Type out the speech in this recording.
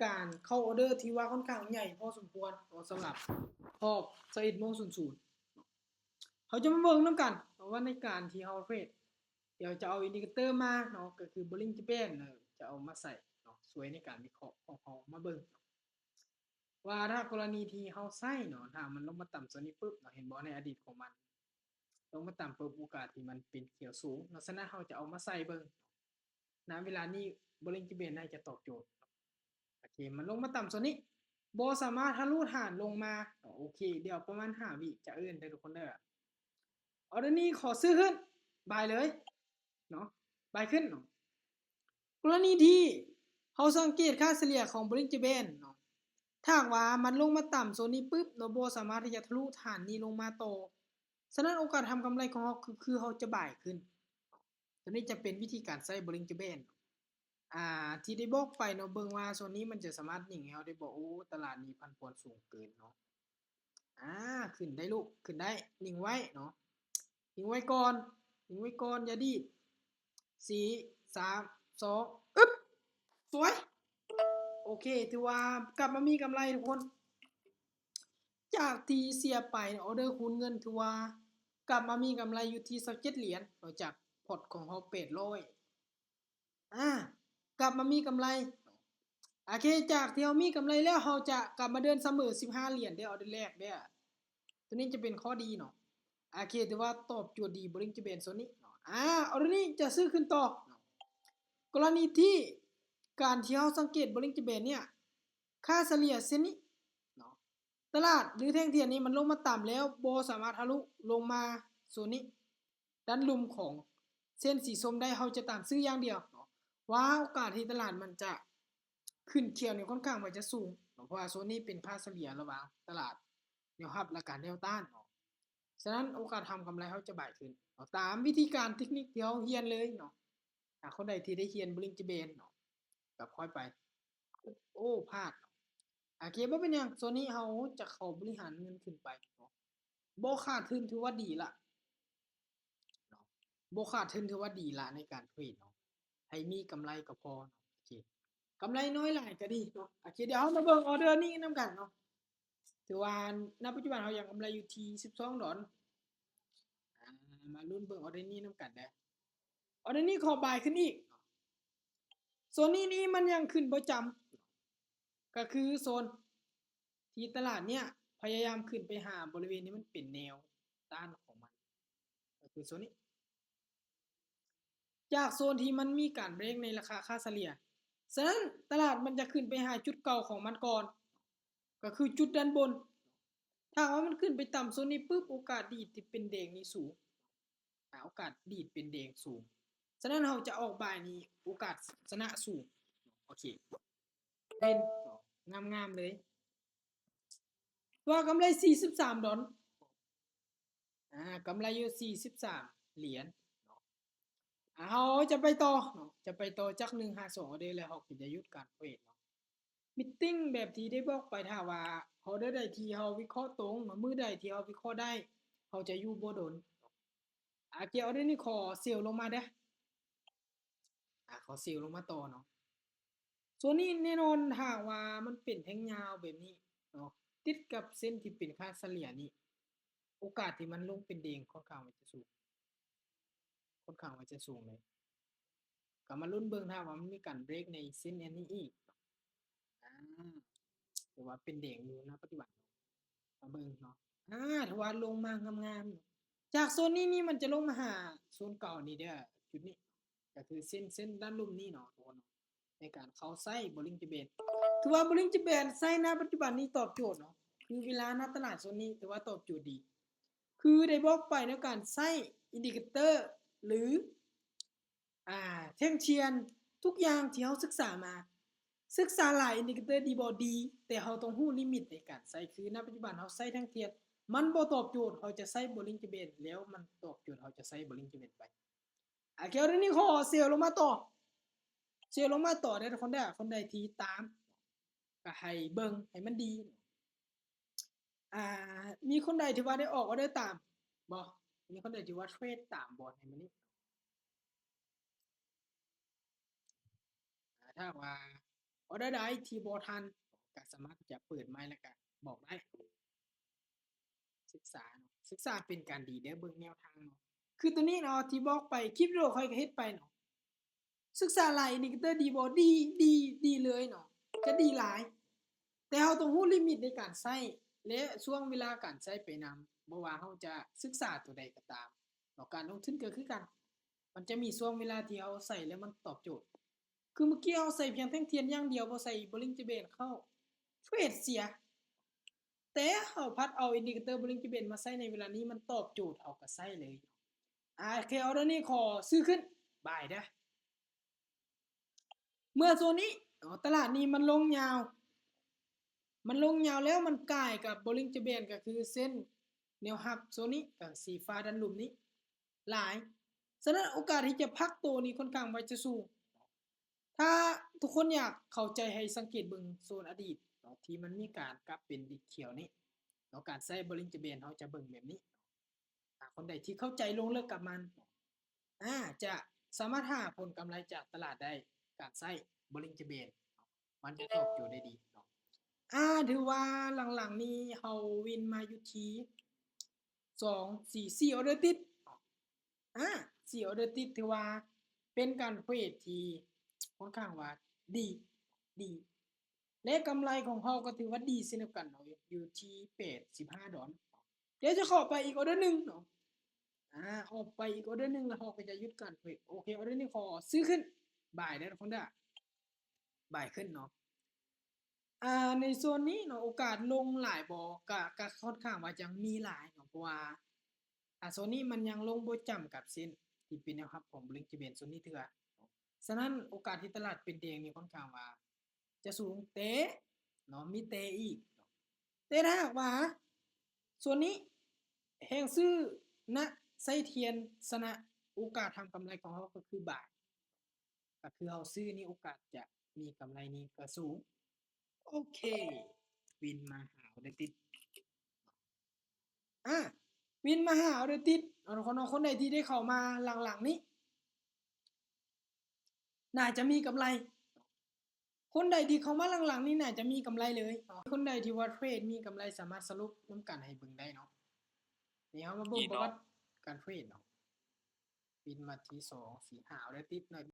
การเข้าออเดอร์ที่ว่าค่อนข้างใหญ่พอสมควรสำหรับรอบ21:00เขาจะมาเบิ่งนำกันว่าในการที่เฮาเทรดเดี๋ยวจะเอาอินดิเคเตอร์มาเนาะก็คือ Bollinger Band จะเอามาใส่เนาะสวยในการวิเคราะห์ของเฮามาเบิ่งว่าถ้ากรณีที่เฮาใส่เนาะถ้ามันลงมาต่ำโซนนี้ปึ๊บเนาะเห็นบ่ในอดีตของมันลงมาต่ำปึ๊บโอกาสที่มันเป็นเขียวสูงลักษณะเฮาจะเอามาใส่เบิ่งณเวลานี้ Bollinger Band น่าจะตอบโจทย์โอเคมันลงมาต่ำโซนนี้บ่สามารถทะลุฐานลงมาโอเคเดี๋ยวประมาณ5วิจะเอิ้นได้ทุกคนเด้อออเดอร์นี้ขอซื้อขึ้นบายเลยเนาะบายขึ้นเนาะกรณีที่เฮาสังเกตค่าเฉลี่ยของ Bollinger Band เนาะถ้าว่ามันลงมาต่ำโซนนี้ปึ๊บเราบ่สามารถที่จะทะลุฐานนี้ลงมาต่อฉะนั้นโอกาสทำกำไรของเฮาคือเฮาจะบ่ายขึ้นตัวนี้จะเป็นวิธีการใช้ Bollinger Band ที่ได้บอกไปเนาะเบิ่งว่าโซนนี้มันจะสามารถนิ่งให้เฮาได้บ่โอ้ตลาดนี้ผันผวนสูงเกินเนาะขึ้นได้ลูกขึ้นได้นิ่งไว้เนาะนิ่งไว้ก่อนนิ่งไว้ก่อนอย่าดีด4 3 2อึ๊บสวยโอเคถือว่ากลับมามีกำไรทุกคนจากที่เสียไปออเดอร์คูณเงินถือว่ากลับมามีกำไรอยู่ที่27เหรียญต่อจากพอร์ตของเฮา800กลับมามีกำไรโอเคจากที่เฮามีกำไรแล้วเฮาจะกลับมาเดินเสมอ15เหรียญได้ออเดอร์แรกเด้อตัวนี้จะเป็นข้อดีเนาะโอเคถือว่าตอบโจทย์ดี Bollinger Band โซนนี้เนาะออเดอร์นี้จะซื้อขึ้นต่อกรณีที่การที่เฮาสังเกต Bollinger Band เนี่ยค่าเฉลี่ยเส้นนี้เนาะตลาดหรือแท่งเทียนนี้มันลงมาต่ำแล้วบ่สามารถทะลุลงมาโซนนี้ด้านลุ่มของเส้นสีส้มได้เฮาจะตามซื้ออย่างเดียวเนาะว่าโอกาสที่ตลาดมันจะขึ้นเขียวนี่ค่อนข้างว่าจะสูงเพราะว่าโซนนี้เป็นค่าเฉลี่ยระหว่างตลาดแนวรับและการแนวต้านเนาะฉะนั้นโอกาสทำกำไรเฮาจะบ่ายขึ้นตามวิธีการเทคนิคที่เฮาเรียนเลยเนาะคนใดที่ได้เรียน Bollinger Band เนาะก็ค่อยไปโอ้พลาดโอเคบ่เป็นหยังโซนนี้เฮาจะเข้าบริหารเงินขึ้นไปเนาะบ่ขาดทุนถือว่าดีละเนาะบ่ขาดทุนถือว่าดีละในการเทรดเนาะให้มีกำไรก็พอเนาะโอเคกำไรน้อยหลายก็ดีเนาะโอเคเดี๋ยวเฮามาเบิ่งออเดอร์นี้นำกันเนาะถือว่าณปัจจุบันเฮายังกำไรอยู่ที่$12มาลุ้นเบิ่งออเดอร์นี้นำกันเด้อออเดอร์นี้ขอบายขึ้นอีกโซนนี้มันยังขึ้นบ่จำก็คือโซนที่ตลาดเนี่ยพยายามขึ้นไปหาบริเวณนี้มันเป็นแนวต้านของมันก็คือโซนนี้จากโซนที่มันมีการเบรกในราคาค่าเฉลี่ยฉะนั้นตลาดมันจะขึ้นไปหาจุดเก่าของมันก่อนก็คือจุดด้านบนถ้าว่ามันขึ้นไปต่ำโซนนี้ปุ๊บโอกาสดีดที่เป็นแดงนี่สูงโอกาสดีดเป็นแดงสูงฉะนั้นเราจะออกบ่ายนี้โอกาสชนะสูงโอเคเป็นงามๆเลยว่ากำไร$43กำไรอยู่43เหรียญเฮาจะไปต่อเนาะจะไปต่อจาก152ได้แล้วเฮาก็จะหยุดการเทรดเนาะมิตติ้งแบบที่ได้บอกไปถ้าว่าเฮาได้ที่เฮาวิเคราะห์ตรงมื้อใดที่เฮาวิเคราะห์ได้เฮาจะอยู่บ่โดนเกี่ยวได้นี่ขอเซลลงมาเด้อขอเซลลงมาต่อเนาะส่วนนี้แน่นอนถ้าว่ามันเป็นแท่งยาวแบบนี้เนาะติดกับเส้นที่เป็นค่าเฉลี่ยนี่โอกาสที่มันลงเป็นแดงค่อนข้างว่าจะสูงเลยก็มาลุ้นเบิ่งถ้าว่ามันมีการเบรกในเส้นอันนี้อีกถือว่าเป็นแดงอยู่ณปัจจุบันมาเบิ่งเนาะถ้าว่าลงมางามๆจากโซนนี้มันจะลงมาหาโซนเก่านี่เด้อจุดนี้ก็คือเส้นด้านลุ่มนี้เนาะทุกคนในการเข้าไส้ Bollinger Band ถือว่า Bollinger Band ไส้ณปัจจุบันนี้ตอบโจทย์เนาะคือเวลาณตลาดโซนนี้ถือว่าตอบโจทย์ดีคือได้บอกไปในการใช้อินดิเคเตอร์หรือแท่งเทียนทุกอย่างที่เฮาศึกษามาศึกษาหลายอินดิเคเตอร์ดีบ่ดีแต่เฮาต้องรู้ลิมิตในการใช้คือณปัจจุบันเฮาใช้แท่งเทียนมันบ่ตอบโจทย์เฮาจะใช้ Bollinger Band แล้วมันตอบโจทย์เฮาจะใช้ Bollinger Band ไปเกี่ยวเรื่องนี้ขอเซลลงมาต่อได้ทุกคนเด้อคนใดที่ตามก็ให้เบิ่งให้มันดีมีคนใดที่ว่าได้ออกได้ตามบ่มีคนใดที่ว่าเทรดตามบ่ให้มันนี่ถ้าว่าอ ออเดอร์ใดที่บ่ทันก็สามารถจะเปิดไมค์แล้วก็บอกได้ศึกษาเนาะศึกษาเป็นการดีเด้อเบิ่งแนวทางเนาะคือตัวนี้เนาะที่บอกไปคลิปวิดีโอค่อยก็เฮ็ดไปเนาะศึกษาหลายอินดิเคเตอร์ดีบ่ดีเลยเนาะจะดีหลายแต่เราต้องรู้ลิมิตในการใช้และช่วงเวลาการใช้ไปนำบ่ว่าเราจะศึกษาตัวใดก็ตามเนาะการลงทุนก็คือกันมันจะมีช่วงเวลาที่เราใช้แล้วมันตอบโจทย์คือเมื่อกี้เราใส่เพียงแท่งเทียนอย่างเดียวบ่ใส่ Bollinger Band เข้าเทรดเสียแต่เราพัดเอาอินดิเคเตอร์ Bollinger Band มาใช้ในเวลานี้มันตอบโจทย์เราก็ใช้เลยโอเคออเดอร์นี้ขอซื้อขึ้นบายเด้อเมื่อโซนนี้ตลาดนี้มันลงยาวแล้วมันใกล้กับ Bollinger Band ก็คือเส้นแนวรับโซนนี้กับสีฟ้าดันหลุมนี้หลายฉะนั้นโอกาสที่จะพักตัวนี้ค่อนข้างไว้จะสูงถ้าทุกคนอยากเข้าใจให้สังเกตเบิ่งโซนอดีตที่มันมีการกลับเป็นดิเขียวนี้แล้วการใช้ Bollinger Band เฮาจะเบิ่งแบบนี้คนใดที่เข้าใจลงเลิกกับมันจะสามารถหาผลกำไรจากตลาดได้การใช้ Bollinger Band มันจะตอบโจทย์ได้ดีเนาะถือว่าหลังๆนี้เฮาวินมาอยู่ที่2 4 4ออเดอร์ติด4ออเดอร์ติดถือว่าเป็นการเทรดที่ค่อนข้างว่าดีและกำไรของเฮาก็ถือว่าดีเช่นเดียวกันเนาะอยู่ที่$85เดี๋ยวจะเข้าไปอีกออเดอร์นึงเนาะออกไปอีกออเดอร์นึงแล้วเฮาก็จะหยุดการเทรดโอเคออเดอร์นี้ขอซื้อขึ้นบายเด้อทุกคนเด้อบายขึ้นเนาะในโซนนี้เนาะโอกาสลงหลายบ่ก็ค่อนข้างว่ายังมีหลายเนาะเพราะว่าโซนนี้มันยังลงบ่จำกับเส้นที่เป็นแนวรับของ Bollinger Band โซนนี้เทื่อฉะนั้นโอกาสที่ตลาดเป็นแดงนี่ค่อนข้างว่าจะสูงแต่เนาะมีแต่อีกแต่ถ้าหากว่าส่วนนี้แห่งซื้อณไส้เทียนสนะโอกาสทำกำไรของเราก็คือบาทก็คือเราซื้อนี่โอกาสจะมีกำไรนี้ก็สูงโอเควินมาหาได้ติดวินมาหาได้ติดคนใดที่ได้เข้ามาหลังๆนี้น่าจะมีกำไรคนใดที่เข้ามาหลังๆนี้น่าจะมีกำไรเลยคนใดที่ว่าเทรดมีกำไรสามารถสรุปนำกันให้เบิ่งได้เนาะนี่เฮามาเบิ่งประวัติการเทรดเนาะวินมาที่2 4 5ได้ติดหน่อย